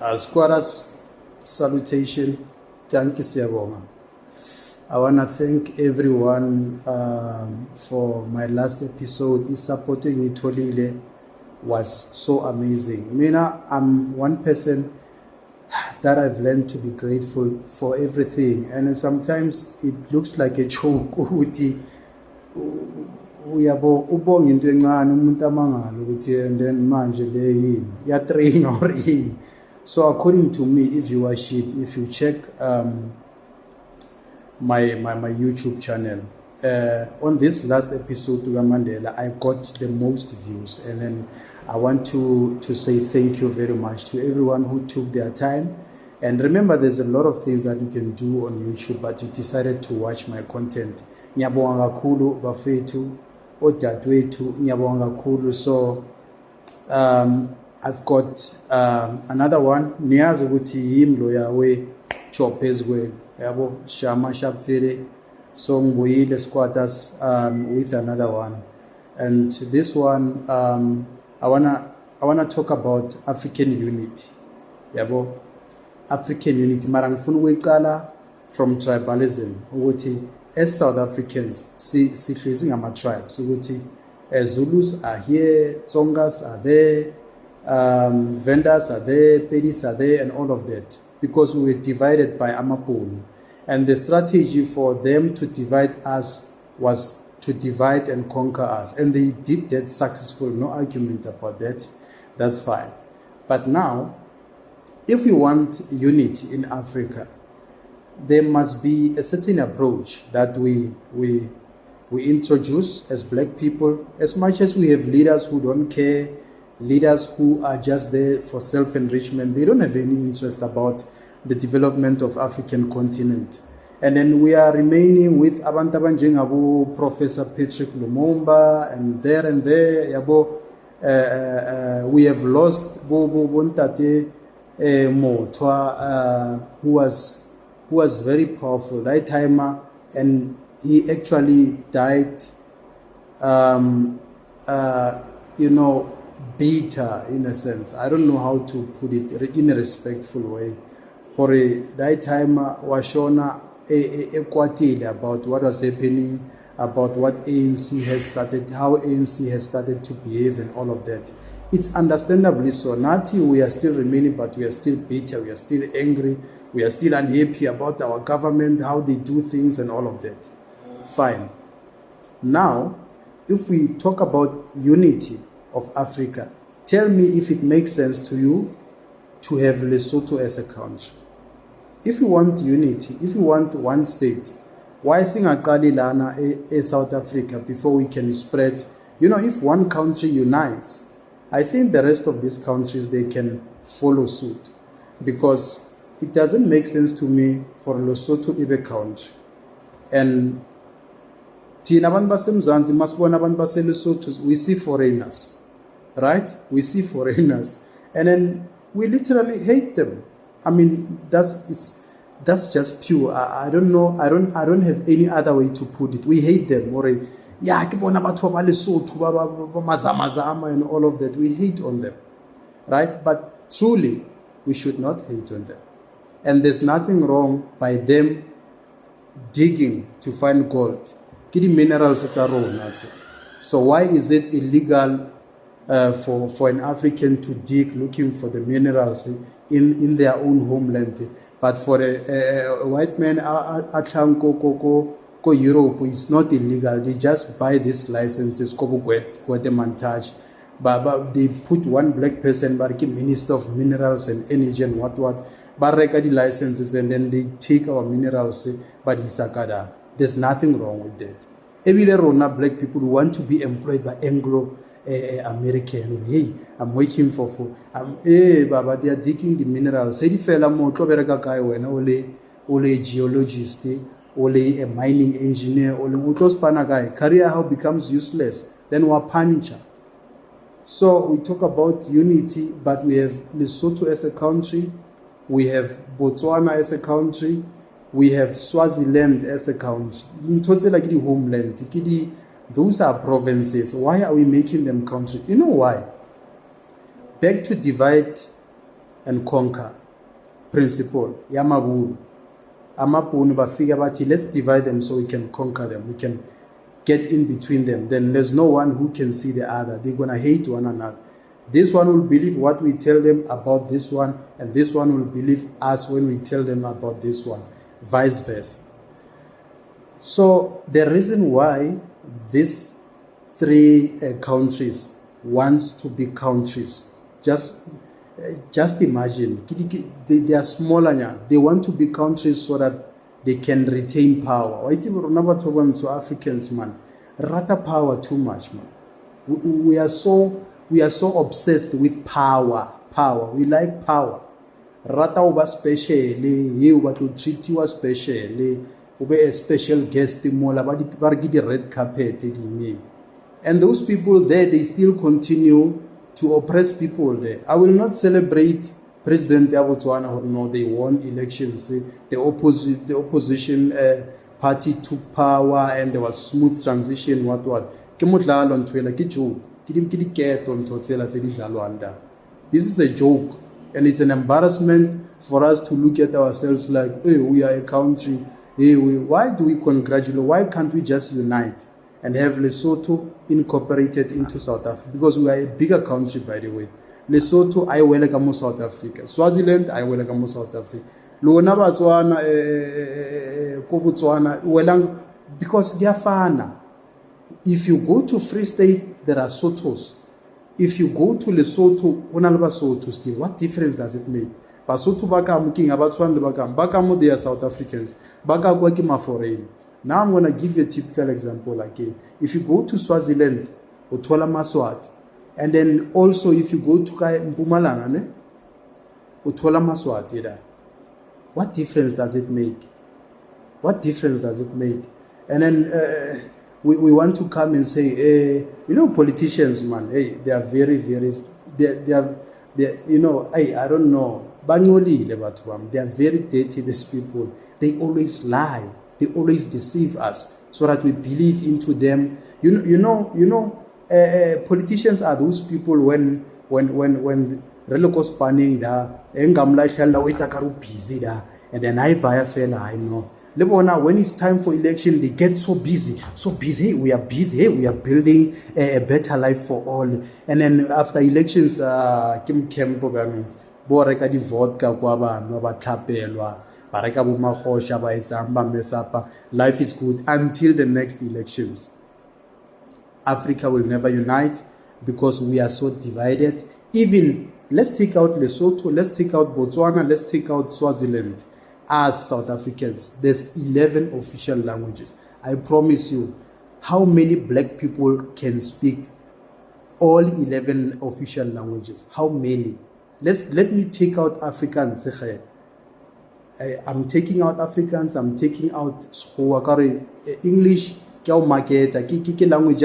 Squatters salutation. Thank you, Siyabonga. I want to thank everyone for my last episode. Supporting Itolile was so amazing. Mina, I'm one person that I've learned to be grateful for everything, and sometimes it looks like a joke. Uyabo ubonga into encane umuntu amangala ukuthi and then manje le yini ya train or yini. So according to me, if you check my YouTube channel, on this last episode to Mandela, I got the most views, and then I want to say thank you very much to everyone who took their time. And remember, there's a lot of things that you can do on YouTube, but you decided to watch my content. Ngiyabonga kakhulu bafethu odadewethu, ngiyabonga kakhulu. So I've got another one. Niyazi ukuthi yimi lo yawe job ezweni yabo Shama Shapfere. So ngibuyile squatters with another one, and this one I wanna talk about African unity. Yabo African unity. Mara ngifuna ukuyiqala from tribalism ukuthi as South Africans sihlezi ngama tribes ukuthi Zulus are here, Tsongas are there, Vendas are there, Pedis are there, and all of that, because we were divided by Amapolo. And the strategy for them to divide us was to divide and conquer us. And they did that successfully, no argument about that. That's fine. But now, if we want unity in Africa, there must be a certain approach that we introduce as black people. As much as we have leaders who don't care, leaders who are just there for self-enrichment, they don't have any interest about the development of African continent. And then we are remaining with abantu abanjengabu Professor Patrick Lumumba and there yabo we have lost Bobo Bontate Motwa who was very powerful right timer, and he actually died bitter in a sense. I don't know how to put it in a respectful way. For a right timer washona equatile about what was happening, about what ANC has started, how ANC has started to behave and all of that. It's understandably so. Nati, we are still remaining, but we are still bitter, we are still angry, we are still unhappy about our government, how they do things and all of that. Fine. Now, if we talk about unity of Africa, tell me if it makes sense to you to have Lesotho as a country. If you want unity, if you want one state, why singaqali lana South Africa before we can spread? If one country unites, I think the rest of these countries, they can follow suit, because it doesn't make sense to me for Lesotho to be a country. And we see foreigners, right? We see foreigners, and then we literally hate them. I mean, that's just pure. I don't know. I don't have any other way to put it. We hate them. Yeah, and all of that. We hate on them, right? But truly, we should not hate on them. And there's nothing wrong by them digging to find gold. Minerals. So why is it illegal for an African to dig looking for the minerals in their own homeland? But for a white man go Europe, it's not illegal. They just buy these licenses, montage. But they put one black person, Minister of Minerals and Energy and what. But the licenses, and then they take our minerals, but Isakada. There's nothing wrong with that. Every black people who want to be employed by Anglo American. Hey, I'm waiting for Baba, they are digging the minerals. Hey, the fella mo tobereka kai wena ole geologist, ole a mining engineer, ole utospana guy. Career how becomes useless. Then we are puncher. So we talk about unity, but we have Lesotho as a country, we have Botswana as a country, we have Swaziland as a country. In total, like the homeland, those are provinces. Why are we making them country? You know why? Back to divide and conquer principle. Yamaburu. Amapuni bafika bathi, let's divide them so we can conquer them. We can get in between them. Then there's no one who can see the other. They're going to hate one another. This one will believe what we tell them about this one, and this one will believe us when we tell them about this one, vice versa. So the reason why these three countries wants to be countries, just imagine, they are smaller. They want to be countries so that they can retain power. Why to Africans, man? Rata power too much, man. We are so obsessed with power. We like power. Rata uba specially, you but to treat you specially, ube a special guest mola bargi the red carpet. And those people there, they still continue to oppress people there. I will not celebrate President BOTSWANA or no, they won elections. The opposition party took power and there was smooth transition. This is a joke, and it's an embarrassment for us to look at ourselves like, hey, we are a country. Hey, why do we congratulate? Why can't we just unite and have Lesotho incorporated into South Africa? Because we are a bigger country, by the way. Lesotho, I welcome South Africa. Swaziland, I welcome South Africa. Lona BOTSWANA, BOTSWANA, because they are fana. If you go to Free State, there are Sothos. If you go to Lesotho, Onalba still. What difference does it make? Basotho bakam king abatswana bakam, they are South Africans. Baka kwaki foreign. Now I'm gonna give you a typical example again. If you go to Swaziland, Uthola Maswati, and then also if you go to Mpumalanga, Uthola Maswati. What difference does it make? What difference does it make? And then we want to come and say, politicians, man, hey, they are very, they are, hey, I don't know. They are very dirty, these people. They always lie. They always deceive us so that we believe into them. Politicians are those people when reloko spanning da, engamla shalla wetakaru busy da, and then I via fella, I know. When it's time for election, they get so busy. Hey, we are busy. Hey, we are building a better life for all. And then after elections, Kim Kempo boreka di vodka kwa bantu abathapelwa, bareka bomahosha bayizamba mesapa. Life is good until the next elections. Africa will never unite because we are so divided. Even let's take out Lesotho, let's take out Botswana, let's take out Swaziland. As South Africans, there's 11 official languages. I promise you, how many black people can speak all 11 official languages? How many? Let me take out Afrikaans. I'm taking out Afrikaans, I'm taking out English. Language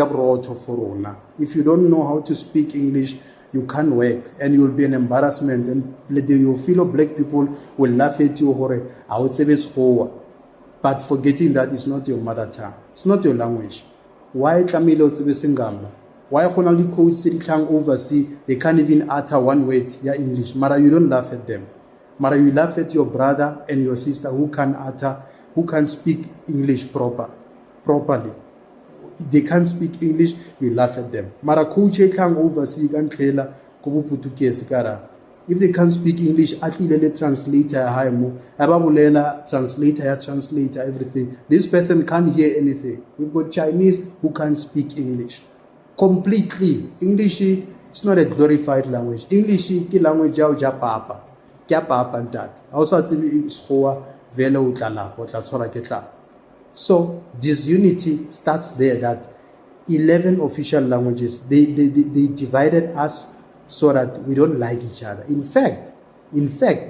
for. If you don't know how to speak English, you can't work and you will be an embarrassment, and your fellow black people will laugh at you. But forgetting that it's not your mother tongue, it's not your language. Why Why overseas they can't even utter one word, yeah, English. Mara, you don't laugh at them. Mara, you laugh at your brother and your sister who can speak English properly. They can't speak English, you laugh at them. Mara kuche kang overseas kan khela kubu Portuguese kara. If they can't speak English, at least let translator haimu. Ababulela translator everything. This person can't hear anything. We've got Chinese who can't speak English completely. English is not a glorified language. English is language ja papa. Kya papa ntat. Also tsibi schoa vele utala otla tsora ketla. So this unity starts there, that 11 official languages, they divided us so that we don't like each other. In fact,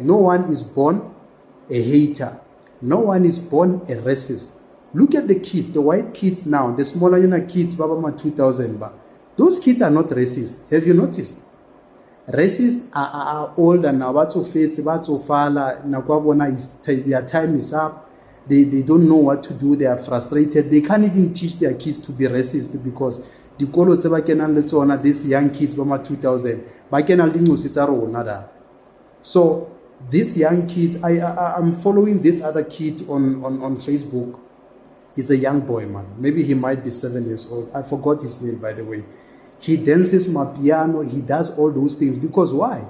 no one is born a hater. No one is born a racist. Look at the kids, the white kids now, the smaller kids, Babama 2000. Those kids are not racist. Have you noticed? Racists are older now. Their time is up. They don't know what to do. They are frustrated. They can't even teach their kids to be racist because the kolo tseba kenan le tsona, these young kids bama 2000 ba kenang le ngositsa rona da. So these young kids, I'm following this other kid on Facebook. He's a young boy, man. Maybe he might be 7 years old. I forgot his name, by the way. He dances piano. He does all those things. Because why?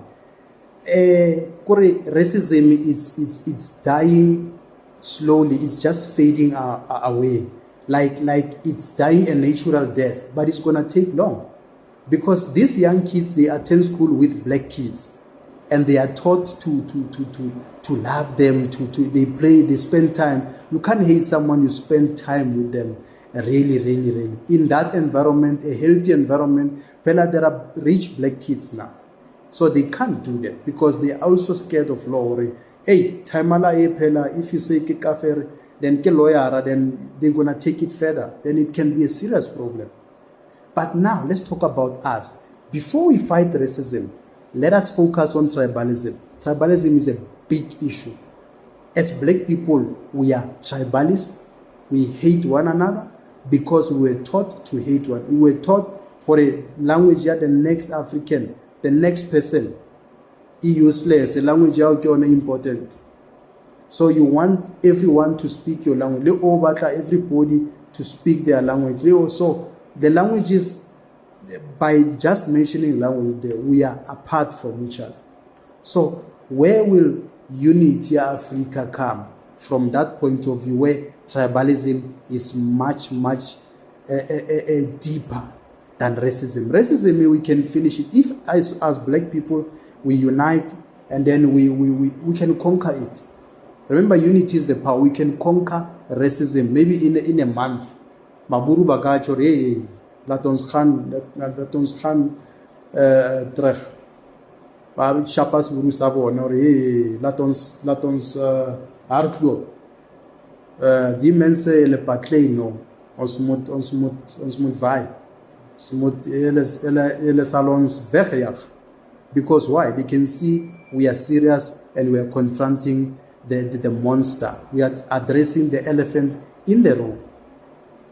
Racism, it's dying slowly. It's just fading away. Like it's dying a natural death. But it's going to take long. Because these young kids, they attend school with black kids. And they are taught to love them, they play, they spend time. You can't hate someone, you spend time with them. Really, really, really. In that environment, a healthy environment, there are rich black kids now. So they can't do that because they are also scared of law. Hey, if you say kafir, then lawyer, then they're going to take it further. Then it can be a serious problem. But now, let's talk about us. Before we fight racism, let us focus on tribalism. Tribalism is a big issue. As black people, we are tribalist. We hate one another because we were taught to hate one. We were taught for a language that the next African, the next person, is useless. A language is important. So you want everyone to speak your language. Everybody to speak their language. So the languages, by just mentioning language, we are apart from each other. So where will unity Africa come from that point of view where tribalism is much deeper than racism? Racism, we can finish it. If as black people, we unite and then we can conquer it. Remember, unity is the power. We can conquer racism maybe in a month. Maburu bagacho hey. Laat ons gaan terug. Maar chapas burusabo nori laat ons hardloop. Die mense hulle patlei no. Ons moet vaai. Ons moet hulle salons wegjaag. Because why? They can see we are serious and we are confronting the monster. We are addressing the elephant in the room.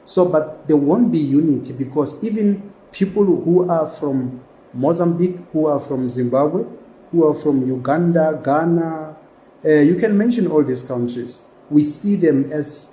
So, but there won't be unity because even people who are from Mozambique, who are from Zimbabwe, who are from Uganda, Ghana, you can mention all these countries. We see them as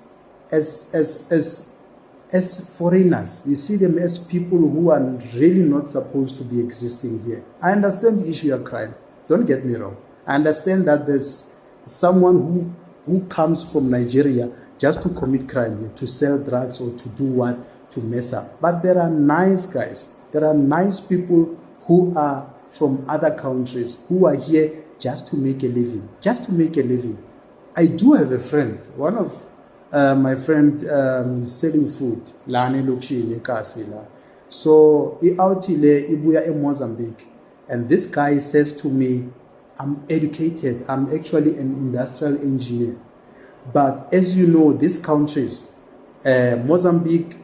foreigners. We see them as people who are really not supposed to be existing here. I understand the issue of crime. Don't get me wrong. I understand that there's someone who comes from Nigeria just to commit crime here, to sell drugs or to do what, to mess up. But there are nice guys. There are nice people who are from other countries who are here just to make a living. Just to make a living. I do have a friend. One of my friend is selling food. Lani Lukshi Kasila. So he out Ibuya in Mozambique. And this guy says to me, I'm educated. I'm actually an industrial engineer. But as you know, these countries, Mozambique,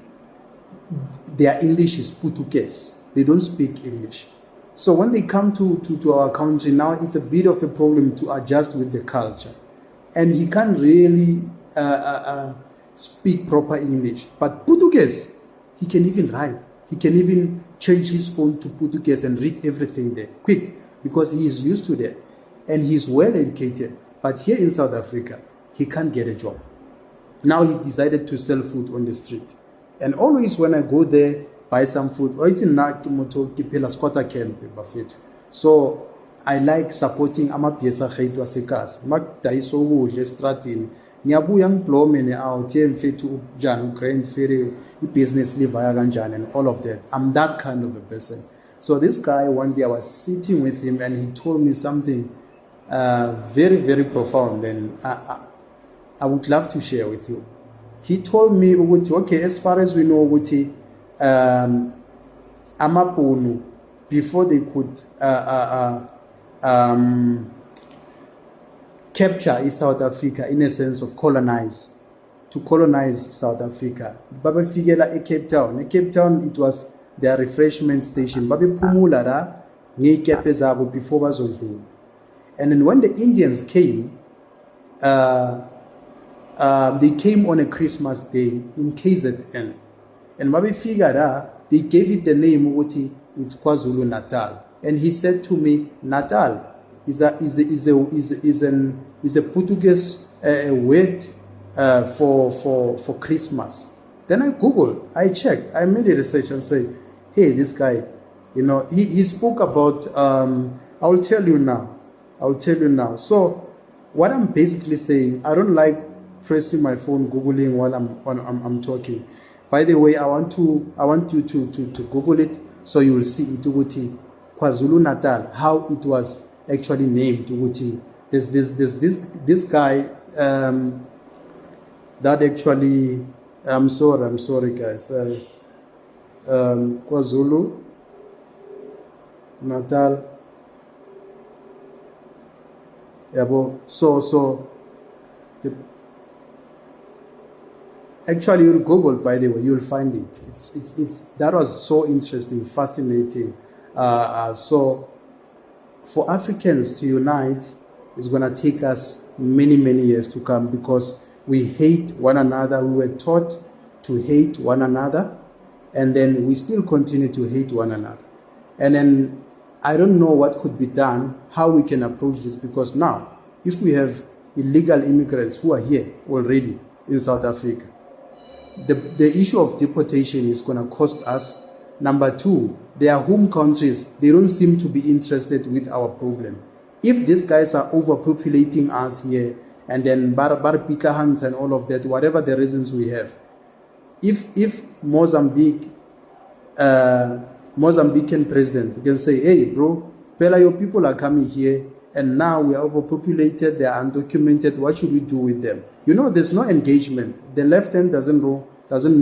their English is Portuguese. They don't speak English. So when they come to our country now, it's a bit of a problem to adjust with the culture. And he can't really speak proper English. But Portuguese, he can even write. He can even change his phone to Portuguese and read everything there quick because he is used to that. And he's well educated. But here in South Africa, he can't get a job. Now he decided to sell food on the street. And always when I go there, buy some food, so I like supporting amapiesa khaitu asekas. Mak daiso ukudla estradini. Ngiyabuya ngiblome out here mfethu njani ugrand fere business livaya kanjani and all of that. I'm that kind of a person. So this guy, one day I was sitting with him and he told me something very, very profound, and I would love to share with you. He told me, okay, as far as we know, Amaponu, before they could capture South Africa, in a sense of colonize South Africa. Babe figela e Cape Town. In Cape Town, it was their refreshment station. Babe pumula da ngekepe zabo before bazodlula. And then when the Indians came, they came on a Christmas day in KZN. And Babe figura, they gave it the name Uti, it's KwaZulu Natal. And he said to me, Natal, is a Portuguese word for Christmas. Then I Googled, I checked, I made a research and say, hey, this guy, you know, he spoke about, I'll tell you now. So what I'm basically saying, I don't like pressing my phone, Googling while I'm talking. By the way, I want you to Google it so you will see it, KwaZulu Natal, how it was actually named. There's this guy that actually, I'm sorry guys, KwaZulu Natal. So actually you'll Google, by the way, you'll find it. It's that was so interesting, fascinating. So for Africans to unite is gonna take us many years to come, because we hate one another. We were taught to hate one another, and then we still continue to hate one another. And then I don't know what could be done, how we can approach this, because now, if we have illegal immigrants who are here already in South Africa, the issue of deportation is going to cost us. Number two, their home countries, they don't seem to be interested with our problem. If these guys are overpopulating us here, and then bar pika hunts and all of that, whatever the reasons we have, if Mozambican president can say, hey bro, Pela, your people are coming here and now we are overpopulated, they are undocumented, what should we do with them? You know, there's no engagement. The left hand doesn't know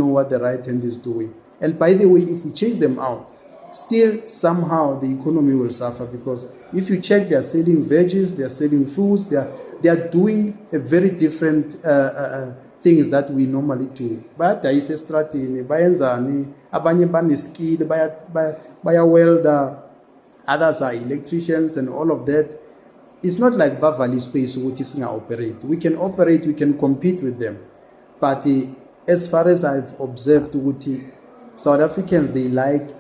what the right hand is doing. And by the way, if we chase them out, still somehow the economy will suffer, because if you check, they are selling veggies, they are selling fruits, they are doing a very different things that we normally do. Bayadayisa estratini, bayenzani, abanye bane-skill, baya welder, others are electricians and all of that. It's not like Bavali space which is now operate. We can operate, we can compete with them. But as far as I've observed, South Africans, they like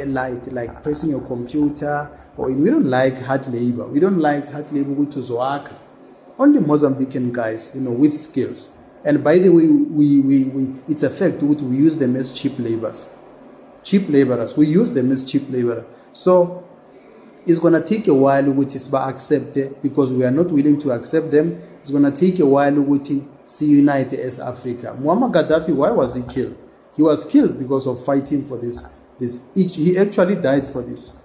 light, like pressing your computer, or we don't like hard labor. We don't like hard labor to Zoaka. Only Mozambican guys, with skills. And by the way, it's a fact, we use them as cheap laborers. We use them as cheap laborers. So it's going to take a while to accept it, because we are not willing to accept them. It's going to take a while to see unite as Africa. Muammar Gaddafi, why was he killed? He was killed because of fighting for this. He actually died for this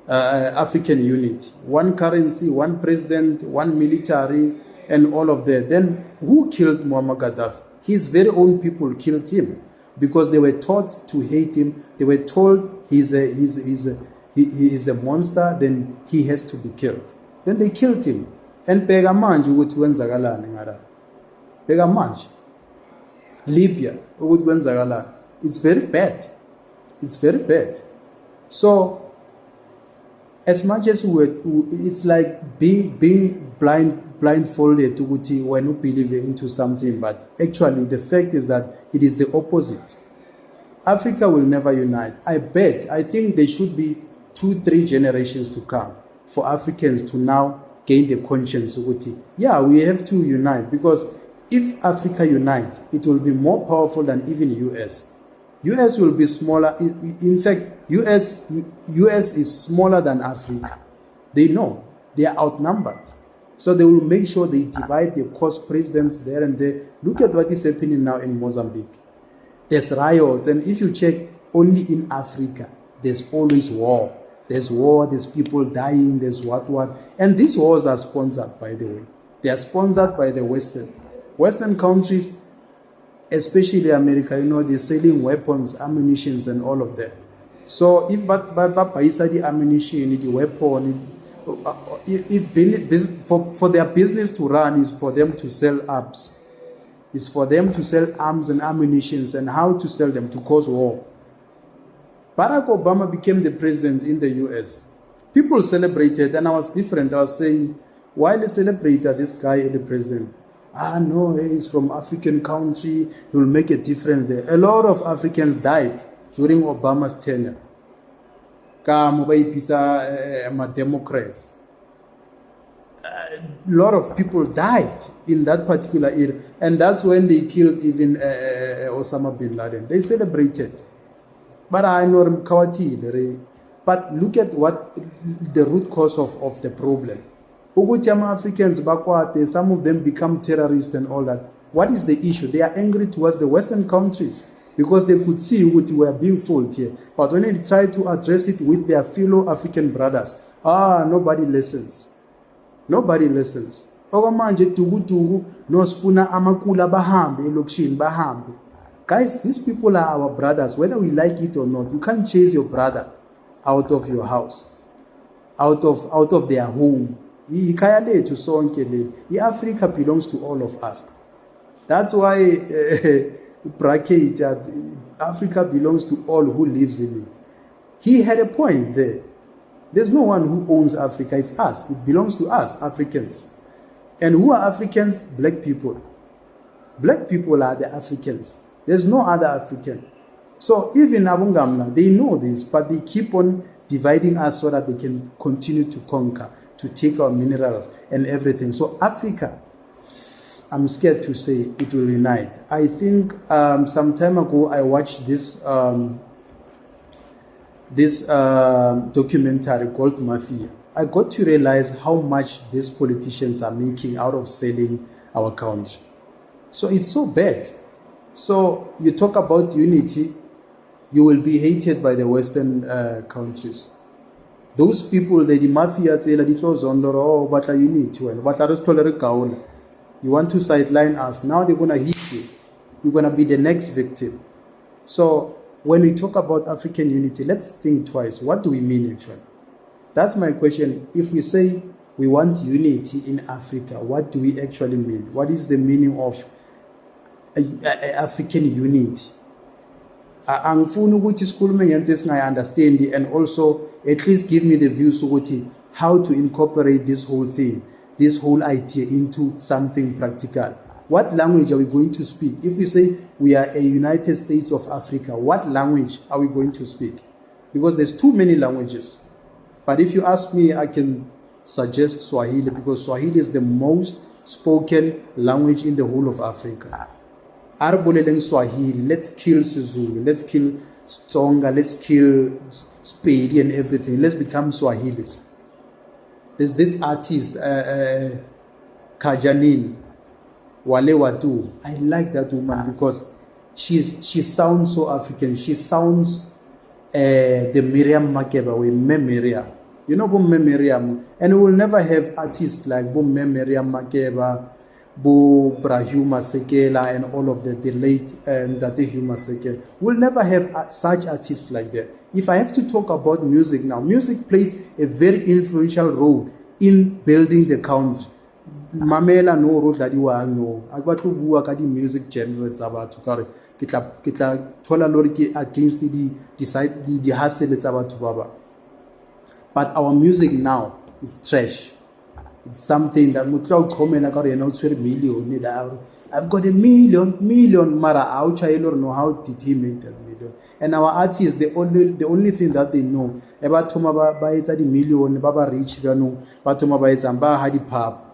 African unity. One currency, one president, one military, and all of that. Then who killed Muammar Gaddafi? His very own people killed him, because they were taught to hate him. They were told he is a monster, then he has to be killed. Then they killed him. And bheka manje ukuthi kwenzakalani ngara. Bheka manje. Libya, ukuthi kwenzakalani. It's very bad. It's very bad. So as much as it's like being blindfolded to when you believe into something, but actually the fact is that it is the opposite. Africa will never unite. I think there should be 2-3 generations to come for Africans to now gain the conscience. Yeah, we have to unite, because if Africa unite, it will be more powerful than even US. US will be smaller. In fact, US is smaller than Africa. They know. They are outnumbered. So they will make sure they divide, they cause presidents there and there. Look at what is happening now in Mozambique. There's riots, and if you check, only in Africa, there's always war. There's war, there's people dying, there's what. And these wars are sponsored, by the way. They are sponsored by the Western countries, especially America. They're selling weapons, ammunitions, and all of that. So if the ammunition, the weapon, for their business to run, is for them to sell arms. It's for them to sell arms and ammunitions, and how to sell them to cause war. Barack Obama became the president in the US. People celebrated, and I was different. I was saying, why they celebrate this guy the president? No, he's from African country. He will make a difference there. A lot of Africans died during Obama's tenure. Democrats. a lot of people died in that particular area. And that's when they killed even Osama bin Laden. They celebrated. But I know but look at what the root cause of the problem. Africans, some of them become terrorists and all that. What is the issue? They are angry towards the Western countries because they could see what we are being fooled here. But when they try to address it with their fellow African brothers, nobody listens. Nobody listens. Guys, these people are our brothers, whether we like it or not. You can't chase your brother out of your house, out of their home. Africa belongs to all of us. That's why bracket Africa belongs to all who lives in it. He had a point there. There's no one who owns Africa. It's us. It belongs to us, Africans. And who are Africans? Black people. Black people are the Africans. There's no other African. So even Abungamla, they know this, but they keep on dividing us so that they can continue to conquer, to take our minerals and everything. So Africa, I'm scared to say it will unite. I think some time ago I watched this documentary called Mafia. I got to realize how much these politicians are making out of selling our country. So it's so bad. So you talk about unity, you will be hated by the Western countries. Those people, the mafia, but unity, you want to sideline us. Now they're going to hit you. You're going to be the next victim. So when we talk about African unity, let's think twice. What do we mean actually? That's my question. If we say we want unity in Africa, what do we actually mean? What is the meaning of African unity? Angifuni ukuthi sikhulume ngento esingayi-understand, and also at least give me the views ukuthi how to incorporate this whole thing, this whole idea into something practical. What language are we going to speak? If we say we are a United States of Africa, what language are we going to speak? Because there's too many languages. But if you ask me, I can suggest Swahili, because Swahili is the most spoken language in the whole of Africa. Arboleleng Swahili, let's kill Sizulu, let's kill Tsonga, let's kill Spedi and everything. Let's become Swahilis. There's this artist, Kajanin Wale Watu. I like that woman because she sounds so African. She sounds the Miriam Makeba with Miriam. You know Miriam, and we will never have artists like Miriam Makeba, Bo Brahuma Sekela, and all of the late and Huma Sekela. We'll never have such artists like that. If I have to talk about music now, music plays a very influential role in building the country. Mamela no role that you are no. I got to work at the music genres about to carry. Kitla tola loriki against the hustle it's about to baba. But our music now is trash. It's something that mutlo comment I got million. I've got a million mara ouch I don't know how did he make that million. And our artists, the only thing that they know about Toma by it's a million, Baba Rich Gano, Batoma by Zamba Hadi Pap.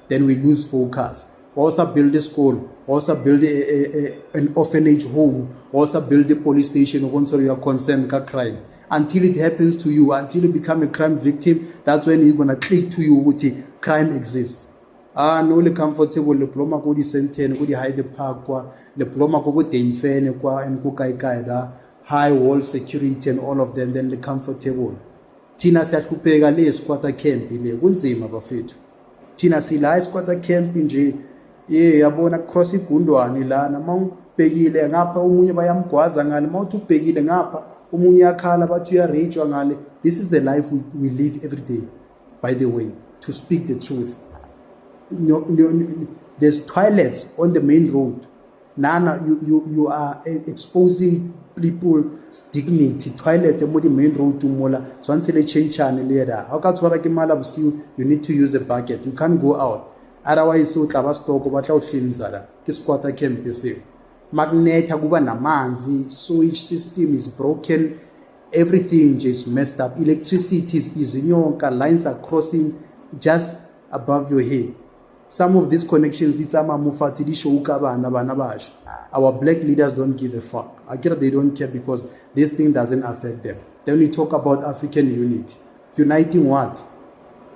Then we lose focus. Also build a school, also build an orphanage home, also build a police station once you are concerned with crime. Until it happens to you, until you become a crime victim, that's when you're gonna click to you with the crime exists. No le comfortable le ploma go di senten go di hide park kwa le ploma go denfene kwa and go kai da high wall security and all of them, then le comfortable. Tina siyahlupeka le squatter camp ile kunzima bafethu. Tina sila squatter camp nje yabona cross igundwane lana mawubhekile ngapha umunye bayamgwaza ngale mawuthi ubhekile ngapha umunye yakhala bathi uyarejwa ngale. This is the life we live every day, by the way, to speak the truth. There's toilets on the main road. Nana, you are exposing people's dignity. Toilet on the main road to mola. So until they change channel later, how can you need to use a bucket? You can't go out. Otherwise, so tabastok about how shinzara. This quarter can be saved. Magnet haguba namanzi, sewage system is broken. everything just messed up. Electricity is in your car, lines are crossing just above your head. Some of these connections, our black leaders don't give a fuck. I get they don't care because this thing doesn't affect them. Then we talk about African unity. Uniting what?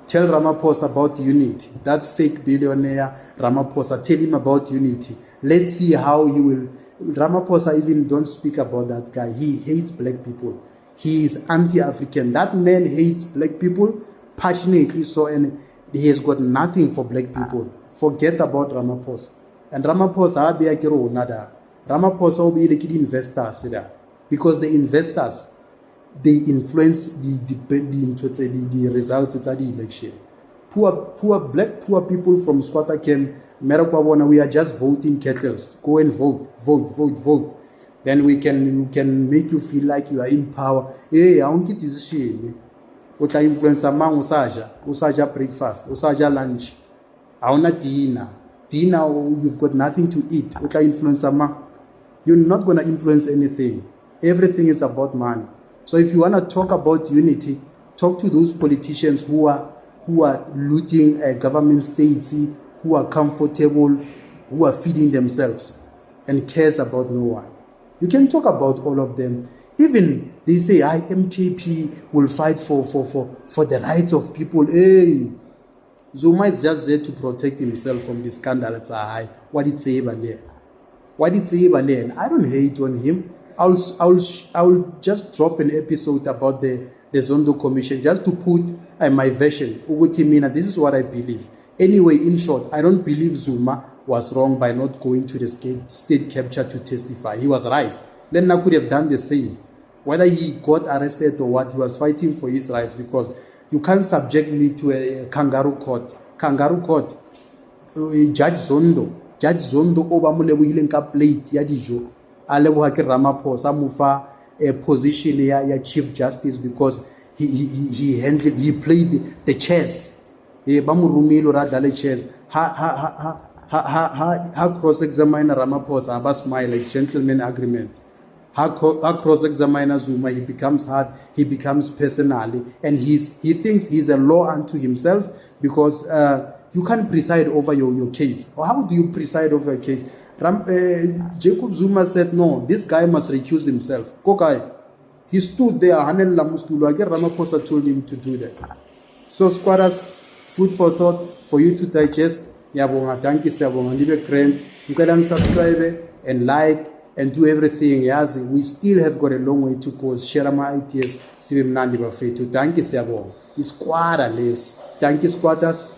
Tell Ramaphosa about unity. That fake billionaire Ramaphosa, tell him about unity. Let's see how he will. Ramaphosa even don't speak about that guy. He hates black people. He is anti-African. That man hates black people passionately so, and he has got nothing for black people. Forget about Ramaphosa. And Ramaphosa, Ramaphosa will be the investors there. Because the investors, they influence the results of the election. Poor people from Squatter Camp, we are just voting kettles. Go and vote. Then we can make you feel like you are in power. Hey, I want this shit. Uta influence among usaja breakfast, usaja lunch. I want dinner. Dinner, you've got nothing to eat. Uta influence among. You're not gonna influence anything. Everything is about money. So if you wanna talk about unity, talk to those politicians who are looting government states, who are comfortable, who are feeding themselves, and cares about no one. You can talk about all of them. Even they say, MKP will fight for the rights of people. Hey, Zuma is just there to protect himself from the scandal. What did say Bale? I don't hate on him. I'll just drop an episode about the Zondo Commission just to put my version. This is what I believe. Anyway, in short, I don't believe Zuma was wrong by not going to the state capture to testify. He was right. Lenna could have done the same. Whether he got arrested or what, he was fighting for his rights, because you can't subject me to a kangaroo court. Kangaroo court, Judge Zondo oba mulebohileng ka plate ya dijo a leboha ke Ramaphosa mufa a position ya chief justice because he played the chess. Ba mo rumile ra dlale chess. Ha cross-examine Ramaphosa, ba smile like gentleman agreement. Ha cross-examine Zuma, he becomes hard, he becomes personally, and he thinks he's a law unto himself because you can't preside over your case. Or how do you preside over a case? Jacob Zuma said, no, this guy must recuse himself. Kokai, he stood there, Hanel Lamustulu, I get Ramaphosa told him to do that. So squatters, food for thought for you to digest. Yabonga, thank you, Sabonga. Leave a comment, you can subscribe and like and do everything. Yes, we still have got a long way to go. Share my ideas. Thank you, Sabonga. It's squatter less. Thank you, squatters.